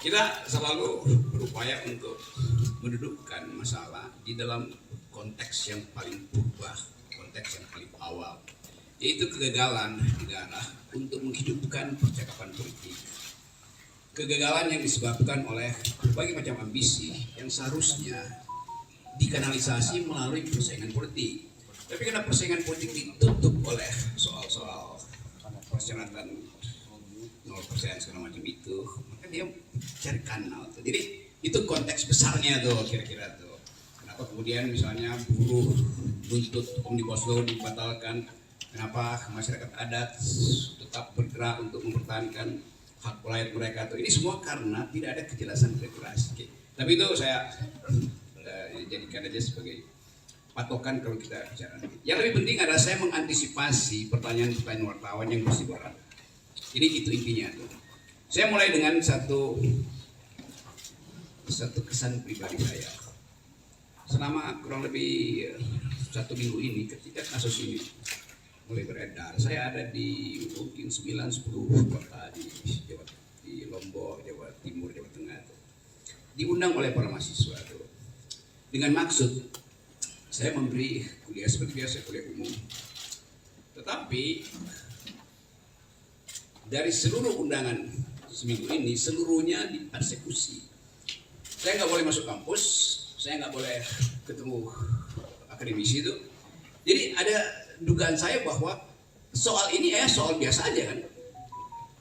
Kita selalu berupaya untuk mendudukkan masalah di dalam konteks yang paling purba, konteks yang paling awal, yaitu kegagalan negara untuk menghidupkan percakapan politik. Kegagalan yang disebabkan oleh berbagai macam ambisi yang seharusnya dikanalisasi melalui persaingan politik. Tapi karena persaingan politik ditutup oleh soal-soal persyaratan 0% segala macam itu, maka dia cari kanal. Jadi itu konteks besarnya tuh kira-kira tuh. Kenapa kemudian misalnya buruh buntut Omnibus Law dibatalkan? Kenapa masyarakat adat tetap bergerak untuk mempertahankan hak rakyat mereka tuh? Ini semua karena tidak ada kejelasan regulasi. Tapi itu saya jadikan aja sebagai patokan kalau kita bicara. Yang lebih penting adalah saya mengantisipasi pertanyaan-pertanyaan wartawan yang bersifat. Jadi itu intinya tuh. Saya mulai dengan satu kesan pribadi saya. Selama kurang lebih 1 minggu ini, ketika kasus ini mulai beredar, saya ada di mungkin 9-10 kota di Lombok, Jawa Timur, Jawa Tengah tuh. Diundang oleh para mahasiswa tuh. Dengan maksud saya memberi kuliah seperti biasa, kuliah umum. Tetapi dari seluruh undangan seminggu ini, seluruhnya dipersekusi. Saya nggak boleh masuk kampus, saya nggak boleh ketemu akademisi itu. Jadi ada dugaan saya bahwa soal ini soal biasa aja kan.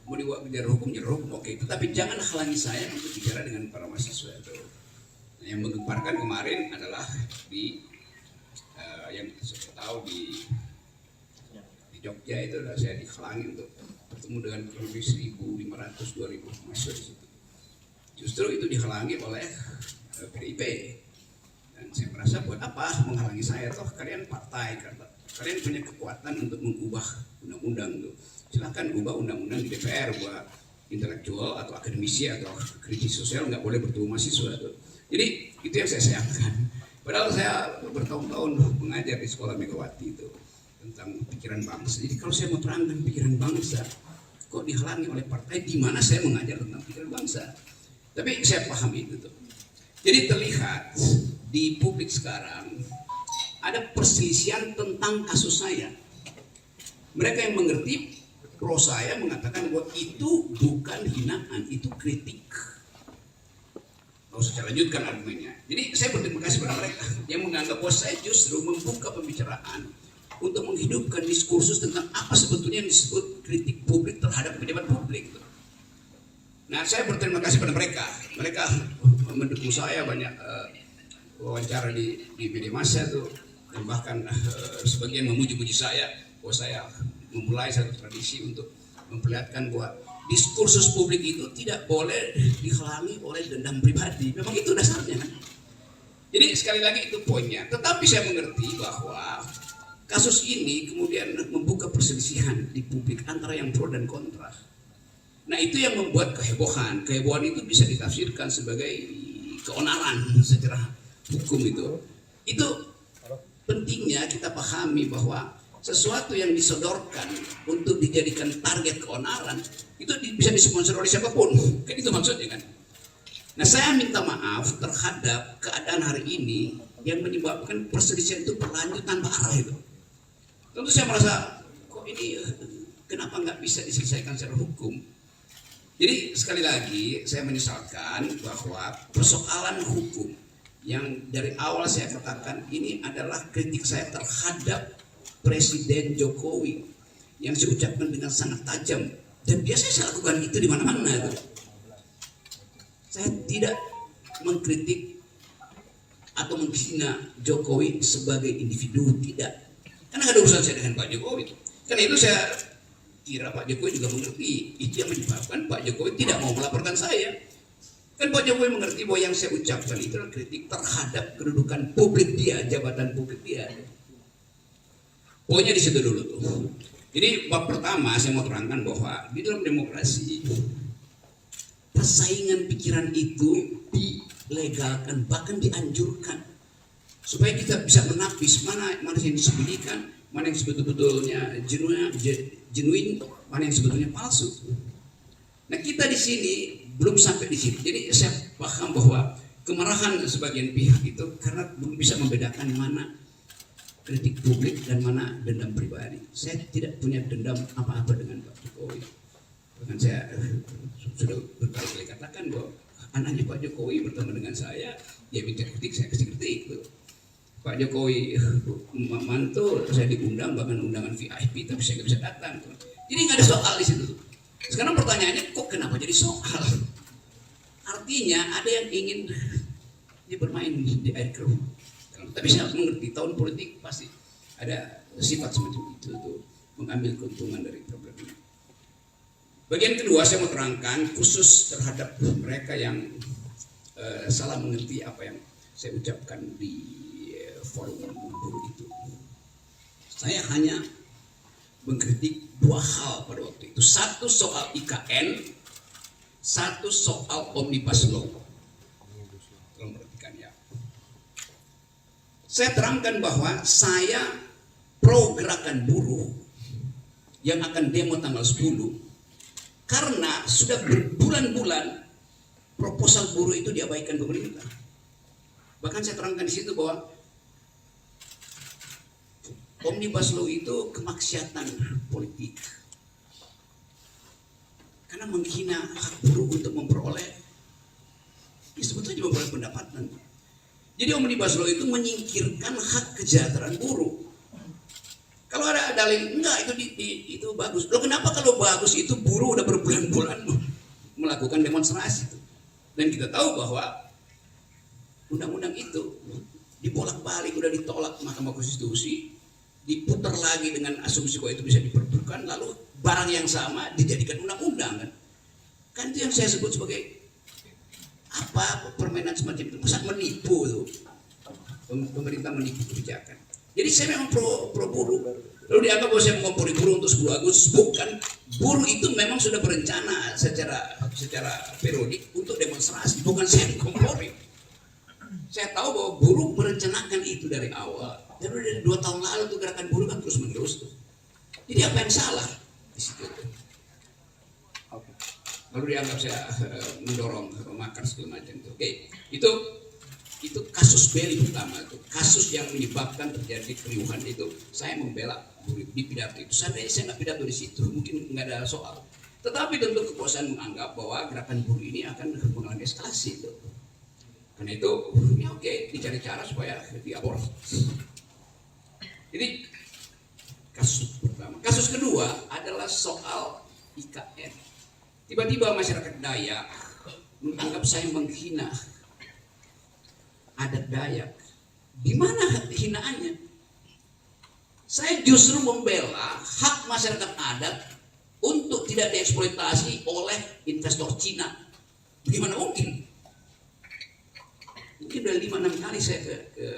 Mau dibuat bicara hukum, oke. Tetapi jangan halangi saya untuk bicara dengan para mahasiswa itu. Nah, yang menggemparkan kemarin adalah di yang saya tahu di Jogja itu saya dihalangi untuk bertemu dengan kurang lebih 1.500-2.000 mahasiswa di situ. Justru itu dihalangi oleh PDIP. Dan saya merasa buat apa menghalangi saya, toh kalian partai, kalian punya kekuatan untuk mengubah undang-undang tuh. Silakan ubah undang-undang di DPR buat intelektual atau akademisi atau kritis sosial nggak boleh bertemu mahasiswa tuh. Jadi itu yang saya sayangkan. Padahal saya bertahun-tahun mengajar di sekolah Megawati itu tentang pikiran bangsa. Jadi kalau saya menerangkan pikiran bangsa, kok dihalangi oleh partai di mana saya mengajar tentang pikiran bangsa. Tapi saya paham itu tuh. Jadi terlihat di publik sekarang ada perselisihan tentang kasus saya. Mereka yang mengerti pro saya mengatakan bahwa itu bukan hinaan, itu kritik. Saya lanjutkan argumennya. Jadi saya berterima kasih pada mereka yang menganggap bahwa saya justru membuka pembicaraan untuk menghidupkan diskursus tentang apa sebetulnya yang disebut kritik publik terhadap pejabat publik. Nah, saya berterima kasih pada mereka. Mereka mendukung saya banyak wawancara di media massa tuh, dan bahkan sebagian memuji-muji saya bahwa saya memulai satu tradisi untuk memperlihatkan bahwa diskursus publik itu tidak boleh dihalangi oleh dendam pribadi. Memang itu dasarnya kan. Jadi sekali lagi itu poinnya. Tetapi saya mengerti bahwa kasus ini kemudian membuka perselisihan di publik antara yang pro dan kontra. Nah itu yang membuat kehebohan. Kehebohan itu bisa ditafsirkan sebagai keonaran secara hukum itu. Itu pentingnya kita pahami bahwa sesuatu yang disodorkan untuk dijadikan target keonaran itu bisa disponsor oleh siapapun, kan itu maksudnya kan. Nah saya minta maaf terhadap keadaan hari ini yang menyebabkan perselisihan itu berlanjut tanpa arah itu. Tentu saya merasa kok ini kenapa nggak bisa diselesaikan secara hukum. Jadi sekali lagi saya menyesalkan bahwa persoalan hukum yang dari awal saya katakan ini adalah kritik saya terhadap Presiden Jokowi yang saya ucapkan dengan sangat tajam, dan biasanya saya lakukan itu di mana-mana. Saya tidak mengkritik atau menghina Jokowi sebagai individu, tidak. Karena ada urusan saya dengan Pak Jokowi. Karena itu saya kira Pak Jokowi juga mengerti. Itu yang menyebabkan Pak Jokowi tidak mau melaporkan saya. Kan Pak Jokowi mengerti bahwa yang saya ucapkan itu adalah kritik terhadap kedudukan publik dia, jabatan publik dia. Pokoknya di situ dulu tuh. Jadi bab pertama saya mau terangkan bahwa di dalam demokrasi persaingan pikiran itu dilegalkan, bahkan dianjurkan, supaya kita bisa menapis mana yang disembunyikan, mana yang sebetulnya genuine, mana yang sebetulnya palsu. Nah kita di sini belum sampai di situ. Jadi saya paham bahwa kemarahan sebagian pihak itu karena belum bisa membedakan mana kritik publik dan mana dendam pribadi. Saya tidak punya dendam apa-apa dengan Pak Jokowi. Bahkan saya sudah berkali-kali katakan bahwa anaknya Pak Jokowi bertemu dengan saya, dia minta kritik, saya kasih kritik. Pak Jokowi mantu, saya diundang bahkan undangan VIP, tapi saya nggak bisa datang. Jadi nggak ada soal di situ. Sekarang pertanyaannya, kok kenapa jadi soal? Artinya ada yang ingin dia bermain di air keruh. Tapi saya mengerti tahun politik pasti ada sifat semacam itu tuh, mengambil keuntungan dari problem ini. Bagian kedua saya mau terangkan khusus terhadap mereka yang salah mengerti apa yang saya ucapkan di forum buruh itu. Saya hanya mengkritik dua hal pada waktu itu. Satu soal IKN, satu soal Omnibus Law. Tolong perhatikan ya. Saya terangkan bahwa saya pro gerakan buruh yang akan demo tanggal 10 karena sudah berbulan-bulan proposal buruh itu diabaikan pemerintah. Bahkan saya terangkan di situ bahwa Omnibus Law itu kemaksiatan politik. Karena menghina hak buruh untuk memperoleh, ya sebetulnya memperoleh pendapatan. Jadi Omnibus Law itu menyingkirkan hak kesejahteraan buruh. Kalau ada dalil, enggak itu bagus. Loh kenapa kalau bagus itu buruh udah berbulan-bulan melakukan demonstrasi. Dan kita tahu bahwa undang-undang itu dibolak-balik, udah ditolak Mahkamah Konstitusi, diputar lagi dengan asumsi bahwa itu bisa diperbukan, lalu barang yang sama dijadikan undang-undang kan. Kan itu yang saya sebut sebagai apa permainan semacam itu, masa menipu tuh. Pemerintah menipu kebijakan. Jadi saya memang pro buruh. Lalu dianggap bahwa saya mengompori buruh untuk 10 Agustus. Bukan, buruh itu memang sudah berencana secara periodik untuk demonstrasi. Bukan saya mengompori. Saya tahu bahwa buruh merencanakan itu dari awal. Dan udah dari 2 tahun lalu tuh gerakan buruh kan terus menerus tuh. Jadi apa yang salah di situ? Lalu dianggap saya mendorong makar segala macam itu. Oke, itu kasus beli pertama itu, kasus yang menyebabkan terjadi keriuhan itu. Saya membela buruh di pidato itu. Seandainya saya nggak pidato di situ, mungkin nggak ada soal. Tetapi tentu kekuasaan menganggap bahwa gerakan buruh ini akan mengalami eskalasi itu. Karena itu, ya oke, dicari cara supaya diaborsi. Jadi kasus pertama. Kasus kedua adalah soal IKN. Tiba-tiba masyarakat Dayak menganggap saya menghina adat Dayak. Di mana hinaannya? Saya justru membela hak masyarakat adat untuk tidak dieksploitasi oleh investor Cina. Bagaimana mungkin? Mungkin udah 5-6 kali saya ke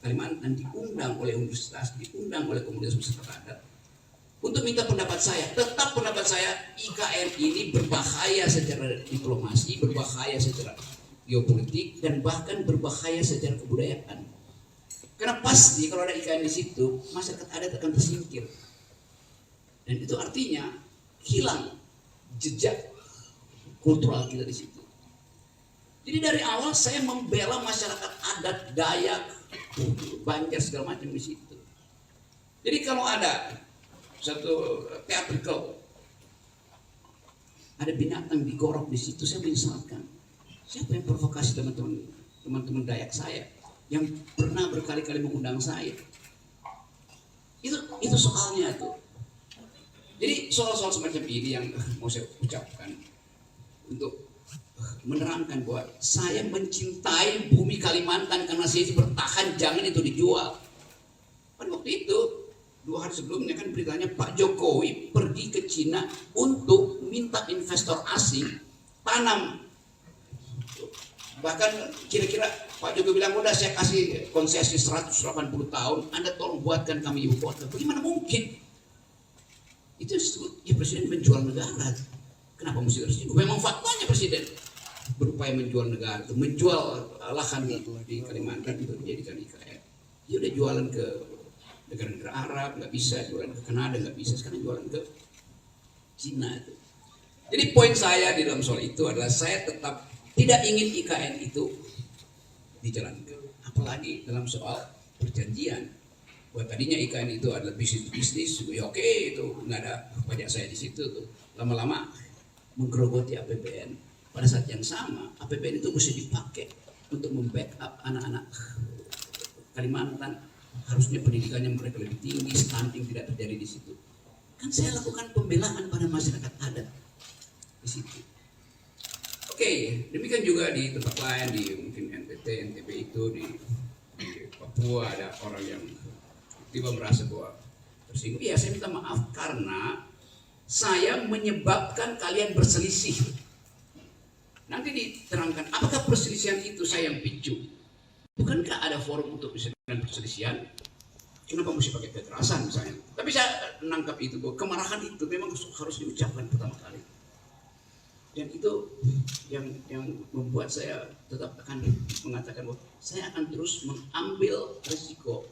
Kalimantan diundang oleh universitas, diundang oleh komunitas masyarakat adat untuk minta pendapat saya. Tetap pendapat saya, IKN ini berbahaya secara diplomasi, berbahaya secara geopolitik, dan bahkan berbahaya secara kebudayaan. Karena pasti kalau ada IKN di situ, masyarakat adat akan tersingkir. Dan itu artinya hilang jejak kultural kita di situ. Jadi dari awal saya membela masyarakat adat Dayak, Banjar segala macam di situ. Jadi kalau ada satu teatrikal, ada binatang digorok di situ, saya menyesalkan. Siapa yang provokasi teman-teman Dayak saya yang pernah berkali-kali mengundang saya? Itu soalnya tuh. Jadi soal-soal semacam ini yang mau saya ucapkan untuk menerangkan bahwa saya mencintai bumi Kalimantan karena saya bertahan, jangan itu dijual. Pada waktu itu 2 hari sebelumnya kan beritanya Pak Jokowi pergi ke Cina untuk minta investor asing tanam. Bahkan kira-kira Pak Jokowi bilang, udah saya kasih konsesi 180 tahun, Anda tolong buatkan kami ibu kota. Bagaimana mungkin? Itu disebut ya presiden menjual negara. Kenapa mesti tersinggung? Memang faktanya presiden berupaya menjual negara, itu menjual lahan di Kalimantan itu menjadikan IKN. Dia udah jualan ke negara-negara Arab, nggak bisa, jualan ke Kanada nggak bisa, sekarang jualan ke Cina itu. Jadi poin saya di dalam soal itu adalah saya tetap tidak ingin IKN itu dijalankan. Apalagi dalam soal perjanjian. Buat tadinya IKN itu adalah bisnis, ya oke itu nggak ada pajak saya di situ tuh. Lama-lama menggerogoti APBN. Pada saat yang sama APBN itu mesti dipakai untuk membackup anak-anak Kalimantan. Harusnya pendidikannya mereka lebih tinggi, stunting tidak terjadi di situ. Kan saya lakukan pembelaan pada masyarakat adat di situ. Oke, demikian juga di tempat lain di mungkin NTT, NTB itu di Papua ada orang yang tiba merasa bahwa tersinggung. Iya, saya minta maaf karena saya menyebabkan kalian berselisih. Nanti diterangkan apakah perselisihan itu saya yang picu. Bukankah ada forum untuk menyelesaikan perselisihan? Kenapa mesti pakai kekerasan misalnya? Tapi saya menangkap itu bahwa kemarahan itu memang harus diucapkan pertama kali. Dan itu yang membuat saya tetap akan mengatakan bahwa saya akan terus mengambil risiko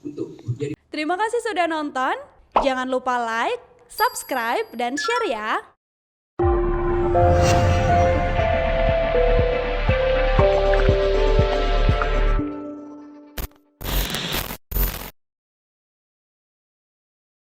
untuk jadi. Terima kasih sudah nonton. Jangan lupa like, subscribe, dan share ya.